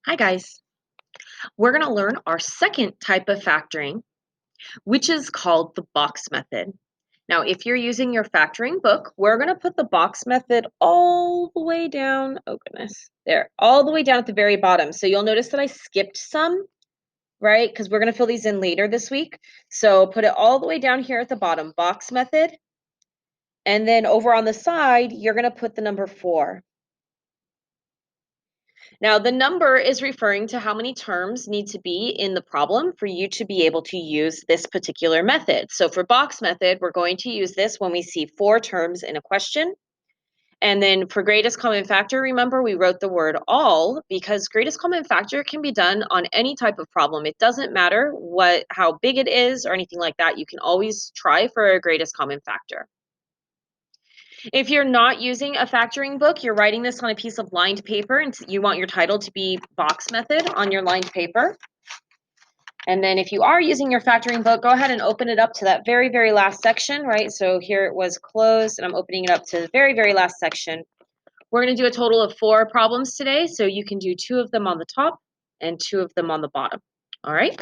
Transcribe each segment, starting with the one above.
Hi guys. We're going to learn our second type of factoring, which is called the box method. Now, if you're using your factoring book, we're going to put the box method all the way down. Oh goodness, there, all the way down at the very bottom. So you'll notice that I skipped some, right? Because we're going to fill these in later this week. So put it all the way down here at the bottom, box method. And then over on the side, you're going to put the number 4. Now, the number is referring to how many terms need to be in the problem for you to be able to use this particular method. So for box method, we're going to use this when we see 4 terms in a question. And then for greatest common factor, remember we wrote the word all because greatest common factor can be done on any type of problem. It doesn't matter how big it is or anything like that. You can always try for a greatest common factor. If you're not using a factoring book, you're writing this on a piece of lined paper and you want your title to be box method on your lined paper. And then if you are using your factoring book, go ahead and open it up to that very, very last section, right? So here it was closed and I'm opening it up to the very, very last section. We're going to do a total of 4 problems today. So you can do 2 of them on the top and 2 of them on the bottom. All right,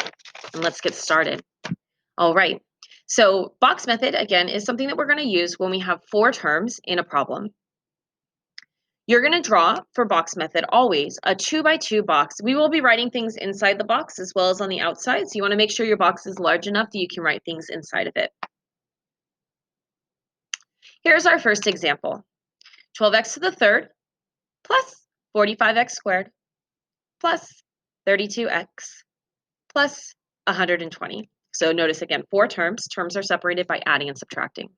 and let's get started. All right. So box method, again, is something that we're going to use when we have 4 terms in a problem. You're going to draw, for box method, always a 2x2 box. We will be writing things inside the box as well as on the outside, so you want to make sure your box is large enough that you can write things inside of it. Here's our first example. 12x to the third plus 45x squared plus 32x plus 120. So notice again, 4 terms. Terms are separated by adding and subtracting.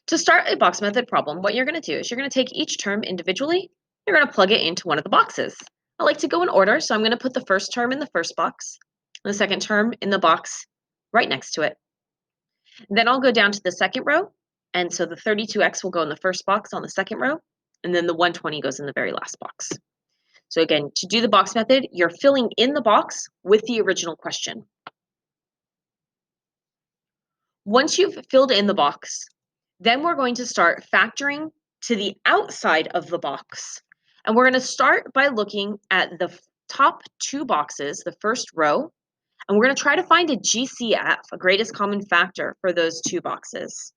To start a box method problem, what you're going to do is you're going to take each term individually. You're going to plug it into one of the boxes. I like to go in order, so I'm going to put the first term in the first box, and the second term in the box right next to it. Then I'll go down to the second row, and so the 32x will go in the first box on the second row, and then the 120 goes in the very last box. So again, to do the box method, you're filling in the box with the original question. Once you've filled in the box, then we're going to start factoring to the outside of the box. And we're going to start by looking at the top 2 boxes, the first row, and we're going to try to find a GCF, a greatest common factor, for those 2 boxes.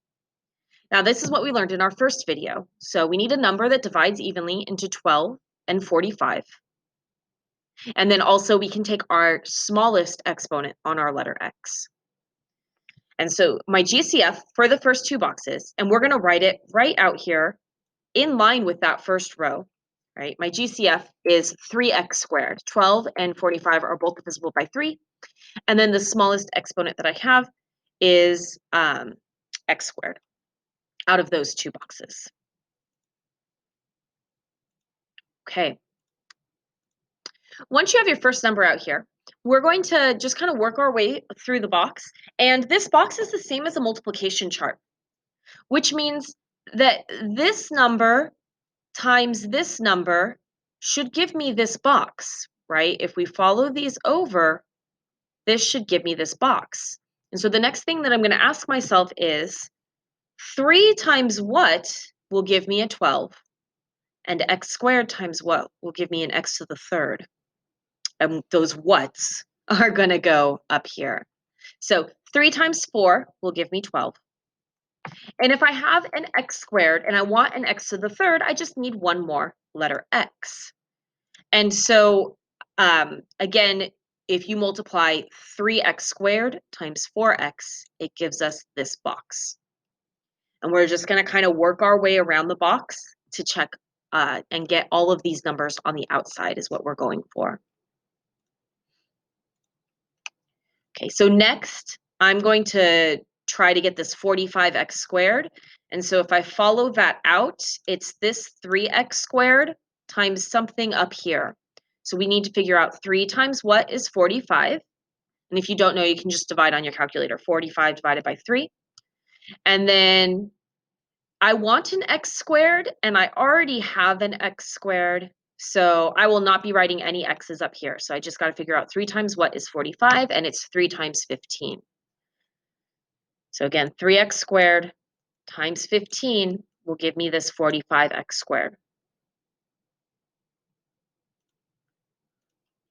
Now, this is what we learned in our first video. So we need a number that divides evenly into 12 and 45. And then also we can take our smallest exponent on our letter x. And so my GCF for the first 2 boxes, and we're going to write it right out here in line with that first row, right? My GCF is 3x squared. 12 and 45 are both divisible by 3. And then the smallest exponent that I have is x squared out of those 2 boxes. Okay. Once you have your first number out here, we're going to just kind of work our way through the box. And this box is the same as a multiplication chart, which means that this number times this number should give me this box, right? If we follow these over, this should give me this box. And so the next thing that I'm going to ask myself is 3 times what will give me a 12? And x squared times what will give me an x to the third? And those whats are going to go up here. So 3 times 4 will give me 12. And if I have an x squared and I want an x to the third, I just need one more letter x. And so, again, if you multiply 3x squared times 4x, it gives us this box. And we're just going to kind of work our way around the box to check and get all of these numbers on the outside is what we're going for. Okay, so next, I'm going to try to get this 45x squared. And so if I follow that out, it's this 3x squared times something up here. So we need to figure out 3 times what is 45. And if you don't know, you can just divide on your calculator. 45 divided by 3. And then I want an x squared, and I already have an x squared. So I will not be writing any x's up here. So I just got to figure out 3 times what is 45, and it's 3 times 15. So again, 3x squared times 15 will give me this 45x squared.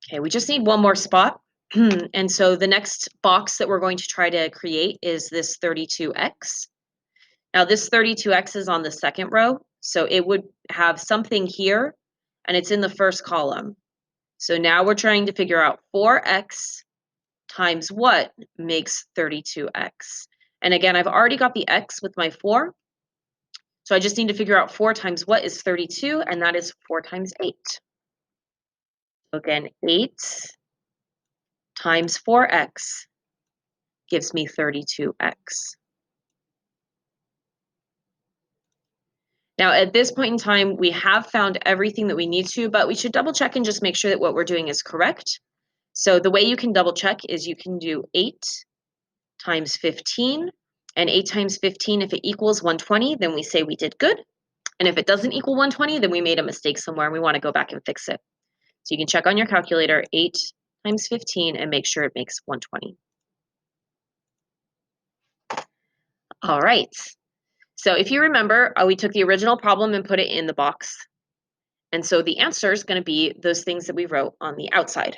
Okay, we just need one more spot. And so the next box that we're going to try to create is this 32x. Now this 32x is on the second row, so it would have something here, and it's in the first column. So now we're trying to figure out 4x times what makes 32x. And again, I've already got the x with my 4, so I just need to figure out 4 times what is 32, and that is 4 times 8. So again, 8 times 4x gives me 32x. Now, at this point in time, we have found everything that we need to, but we should double check and just make sure that what we're doing is correct. So the way you can double check is you can do 8 times 15, and 8 times 15, if it equals 120, then we say we did good. And if it doesn't equal 120, then we made a mistake somewhere and we want to go back and fix it. So you can check on your calculator 8 times 15 and make sure it makes 120. All right. So if you remember, we took the original problem and put it in the box. And so the answer is going to be those things that we wrote on the outside.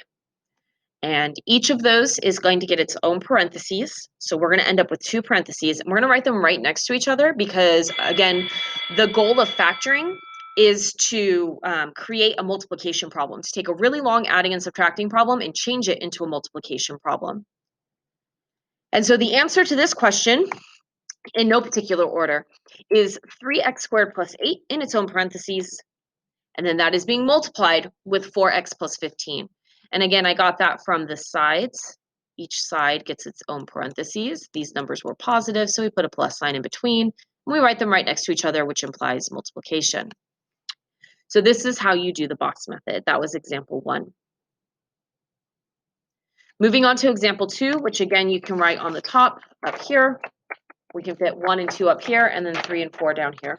And each of those is going to get its own parentheses. So we're going to end up with 2 parentheses. And we're going to write them right next to each other because, again, the goal of factoring is to create a multiplication problem, to take a really long adding and subtracting problem and change it into a multiplication problem. And so the answer to this question, in no particular order, is 3x squared plus 8 in its own parentheses. And then that is being multiplied with 4x plus 15. And again, I got that from the sides. Each side gets its own parentheses. These numbers were positive, so we put a plus sign in between. And we write them right next to each other, which implies multiplication. So this is how you do the box method. That was example 1. Moving on to example 2, which again, you can write on the top up here. We can fit 1 and 2 up here, and then 3 and 4 down here.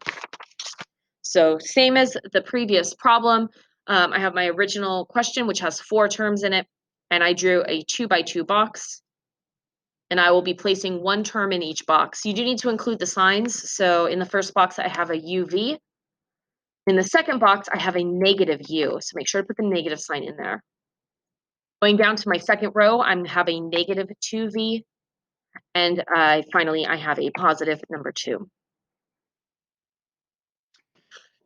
So same as the previous problem, I have my original question, which has 4 terms in it, and I drew a 2 by 2 box, and I will be placing 1 term in each box. You do need to include the signs. So in the first box, I have a UV. In the second box, I have a negative U. So make sure to put the negative sign in there. Going down to my second row, I have a negative 2V, and finally, I have a positive number 2.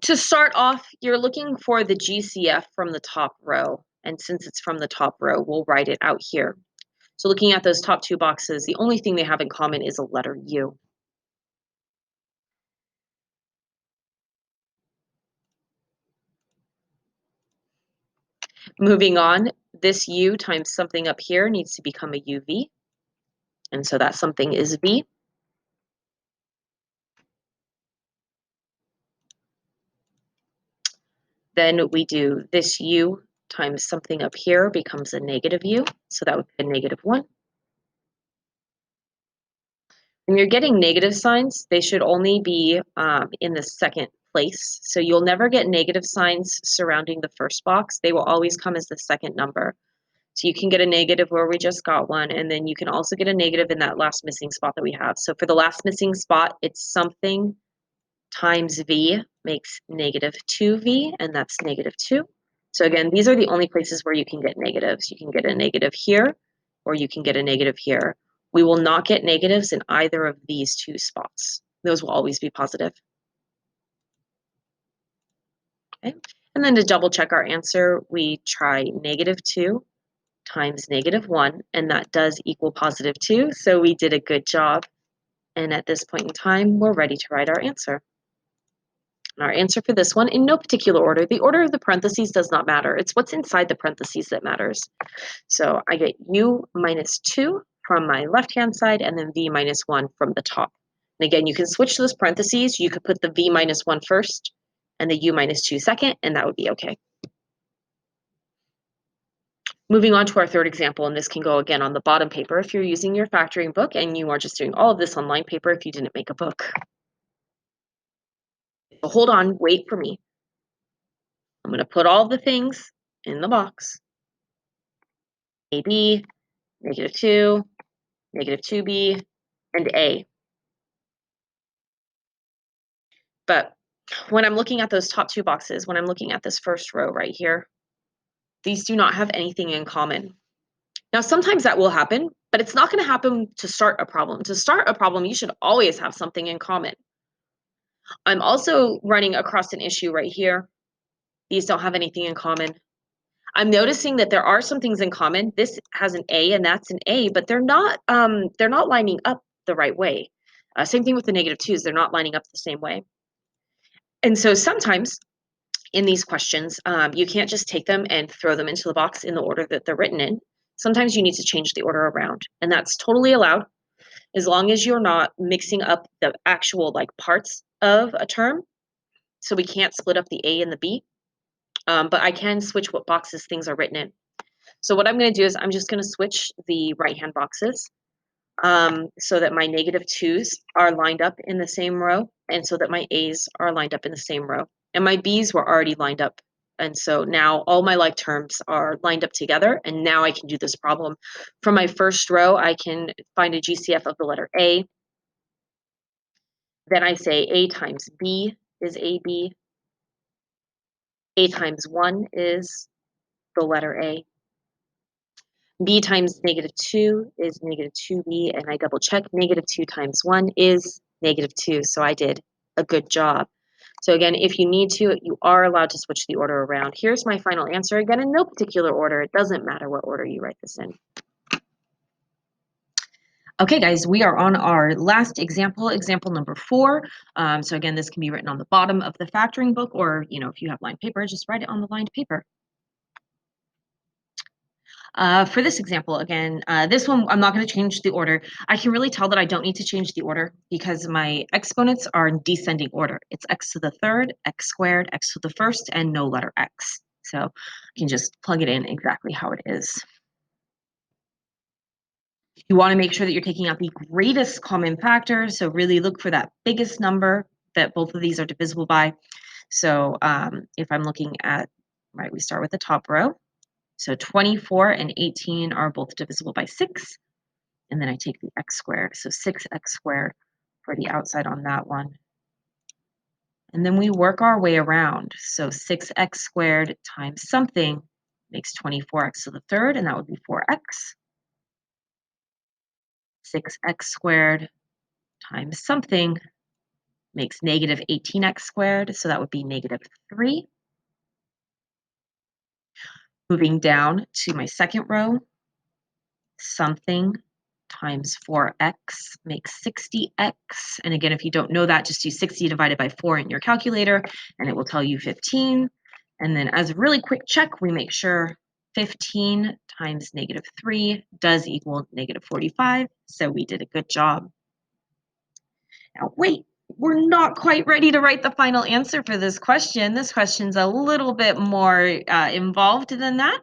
To start off, you're looking for the GCF from the top row. And since it's from the top row, we'll write it out here. So looking at those top 2 boxes, the only thing they have in common is a letter U. Moving on, this U times something up here needs to become a UV. And so that something is V. Then we do this U times something up here becomes a negative U. So that would be a negative 1. When you're getting negative signs, they should only be in the second place. So you'll never get negative signs surrounding the first box. They will always come as the second number. So you can get a negative where we just got one, and then you can also get a negative in that last missing spot that we have. So for the last missing spot, it's something times V makes negative 2V, and that's negative 2. So again, these are the only places where you can get negatives. You can get a negative here, or you can get a negative here. We will not get negatives in either of these 2 spots. Those will always be positive. Okay. And then to double check our answer, we try negative 2 times negative 1, and that does equal positive 2. So we did a good job. And at this point in time, we're ready to write our answer. And our answer for this one, in no particular order, the order of the parentheses does not matter. It's what's inside the parentheses that matters. So I get U minus 2 from my left-hand side, and then V minus 1 from the top. And again, you can switch those parentheses. You could put the V minus 1 first and the U minus 2 second, and that would be okay. Moving on to our third example, and this can go again on the bottom paper if you're using your factoring book, and you are just doing all of this on line paper if you didn't make a book. So hold on, wait for me. I'm going to put all the things in the box. AB, negative 2, negative 2B, and A. But when I'm looking at those top 2 boxes, when I'm looking at this first row right here, These do not have anything in common. Now, sometimes that will happen, but it's not going to happen to start a problem. To start a problem, you should always have something in common. I'm also running across an issue right here. These don't have anything in common. I'm noticing that there are some things in common. This has an A and that's an A, but they're not lining up the right way. Same thing with the negative twos. They're not lining up the same way. And so sometimes in these questions, you can't just take them and throw them into the box in the order that they're written in. Sometimes you need to change the order around, and that's totally allowed as long as you're not mixing up the actual like parts of a term. So we can't split up the A and the B, but I can switch what boxes things are written in. So what I'm going to do is I'm just going to switch the right-hand boxes so that my negative twos are lined up in the same row, and so that my A's are lined up in the same row. And my B's were already lined up. And so now all my like terms are lined up together, and now I can do this problem. From my first row, I can find a GCF of the letter A. Then I say A times B is AB. A times 1 is the letter A. B times negative 2 is negative 2B, and I double check. Negative 2 times 1 is negative 2, so I did a good job. So again, if you need to, you are allowed to switch the order around. Here's my final answer, again, in no particular order. It doesn't matter what order you write this in. Okay, guys, we are on our last example, example number 4. So again, this can be written on the bottom of the factoring book, or if you have lined paper, just write it on the lined paper. For this example, again, this one, I'm not going to change the order. I can really tell that I don't need to change the order because my exponents are in descending order. It's x to the third, x squared, x to the first, and no letter x. So I can just plug it in exactly how it is. You want to make sure that you're taking out the greatest common factor. So really look for that biggest number that both of these are divisible by. So if I'm looking at, right, we start with the top row. So 24 and 18 are both divisible by 6. And then I take the x squared. So 6x squared for the outside on that one. And then we work our way around. So 6x squared times something makes 24x to the third, and that would be 4x. 6x squared times something makes negative 18x squared, so that would be negative 3. Moving down to my second row, something times 4x makes 60x. And again, if you don't know that, just do 60 divided by 4 in your calculator, and it will tell you 15. And then as a really quick check, we make sure 15 times negative 3 does equal negative 45. So we did a good job. Now, wait, we're not quite ready to write the final answer for this question. This question's a little bit more involved than that.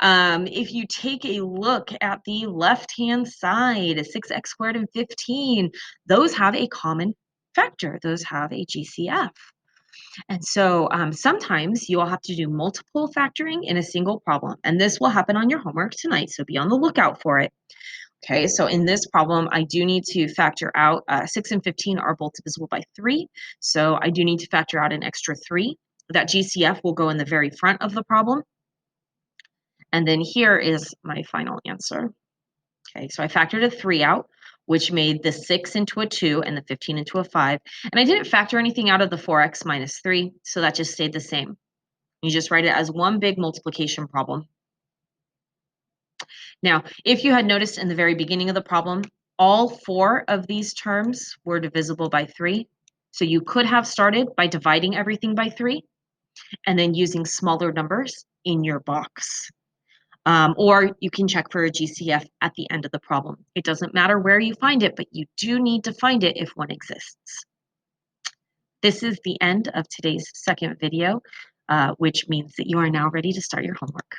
If you take a look at the left-hand side, 6x squared and 15, those have a common factor. Those have a GCF. And so sometimes you will have to do multiple factoring in a single problem. And this will happen on your homework tonight, so be on the lookout for it. Okay, so in this problem, I do need to factor out 6 and 15 are both divisible by 3. So I do need to factor out an extra 3. That GCF will go in the very front of the problem. And then here is my final answer. Okay, so I factored a 3 out, which made the 6 into a 2 and the 15 into a 5. And I didn't factor anything out of the 4x minus 3, so that just stayed the same. You just write it as one big multiplication problem. Now, if you had noticed in the very beginning of the problem, all 4 of these terms were divisible by 3. So you could have started by dividing everything by 3 and then using smaller numbers in your box. Or you can check for a GCF at the end of the problem. It doesn't matter where you find it, but you do need to find it if one exists. This is the end of today's second video, which means that you are now ready to start your homework.